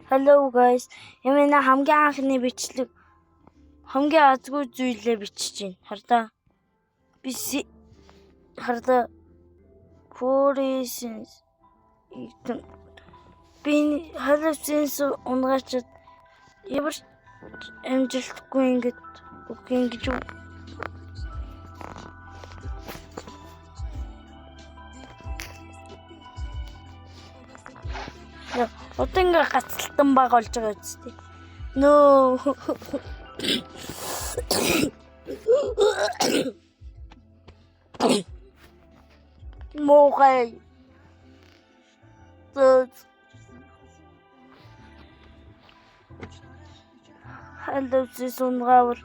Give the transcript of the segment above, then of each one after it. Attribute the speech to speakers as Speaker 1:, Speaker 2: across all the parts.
Speaker 1: Hello guys. Эмэна хамгийн анхны бичлэг хамгийн азгүй зүйлээ бичиж байна. Хардаа. Би хардаа Forest би халуйцээс унгачаад ямар амжилтгүй ингэж үү. Одоо ингээ гацалтан баг болж байгаа үстэй. No. Мохай. Халуйцээс унгаавал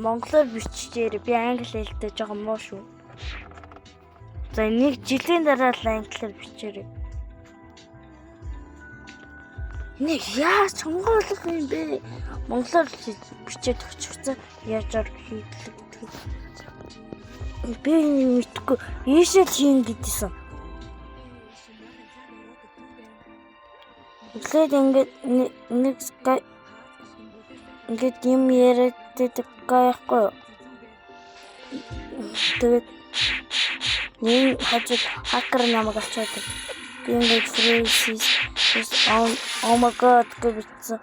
Speaker 1: монголоор биччихээр би англи хэлтэй жоохон муу шүү. За нэг жилийн дараа л англиар бичээрэй. Нэг яаж сонгоолох юм бэ? Монголоор бичээд өгчихсэн. Яаж ор хийдэг. Би мэдгүй. Ийшэл хийн гэдсэн. Эхлээд ингээд юм яриад байхгүй. Тэгээд нэг хажууд хакер намайг авчаадаг. Ингээд фрэзис oh my god гэвч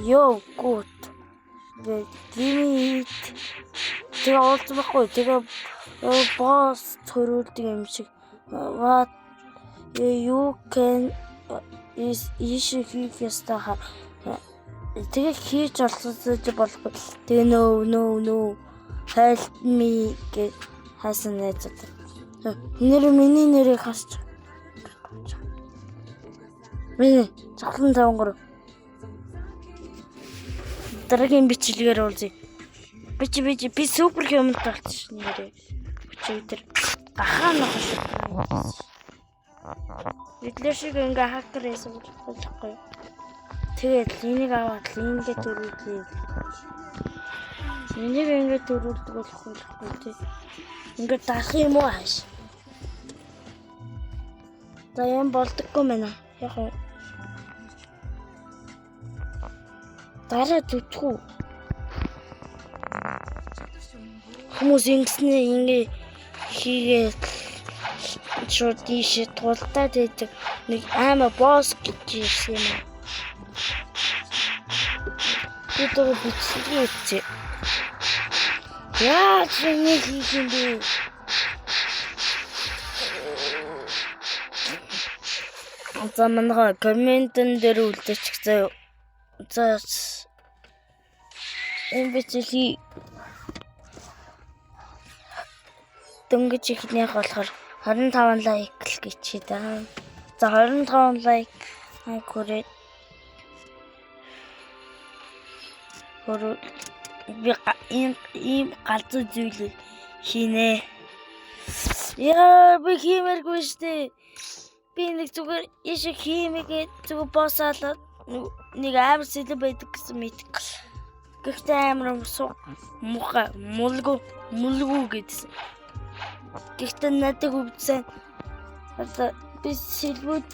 Speaker 1: ёо гот give it тэгээ олдохгүй тэгээ босс төрүүлдэг юм шиг what you can is хийх ёстой тэгээ хийж болохгүй тэгээ no help me гэж хасан найзууд миний нэрийг хасч Миний цахлан 53. Дараагийн бичлэгээр уулзъя. Би супер хэмнэлт болчихсон нэрээ. Өчигдөр гахаана хаш. Бидлэр шиг ингээ хакер хийсэн болохгүй. Тэгээд энийг аваад ингээд төрүүлээ. Энийг ингээд төрүүлдэг болохгүй тий. Ингээд дарах юм уу хааш. За юм болдоггүй мэнэ. Яг Дараа зүтгүү. Хүмүүс ингэ хийгээд шууд тийш тултаад байдаг нэг аймаа босс гэж юм. Би тэр бичлэгийг үзье. Яаж нэг хийх юм бэ? За манайха комментэн дээр үлдээчих заяа. За энэ бичлэгийг дөнгөж ихнийх болохоор 25 лайк л гэчээ даа. За 25 лайк хүрээд би ийм галзуу зүйл хийнэ. Яа би хиймээргүй штэ. Би нэг зүгээр ишээ хиймээгээ зүгээр босаалаад нэг амар сэлэн байдаг гэсэн мэдэх. Гэхдээ амар муха мулгу гэдсэн. Гэхдээ надад хөвдсөн. Одоо би сэлбүүд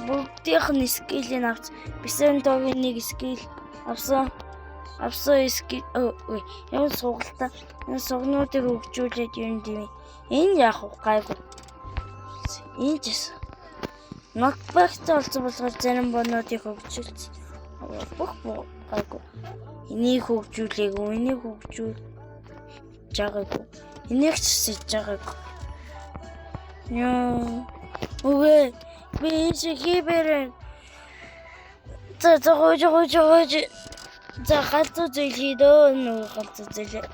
Speaker 1: бүгдийнх нь скилийг авч бисен тогийн нэг скил авсан скил ямар сугалтай энэ сугнуудыг хөгжүүлээд юм дий. Энэ яах вэ гайгүй. Энэ ч нотбагт олцсон болохоор зарим бонуудыг хөгжүүлсэн. Бүх гайгүй. Энийг хөгжүүлээгүй, энийг хөгжүүл жагаагүй. Энийг ч хийж байгаагүй. Яа. Үгүй. Би энэ хийбэрэн. За хөөж. За галзуу зүйл хийдөө. Галзуу зүйл.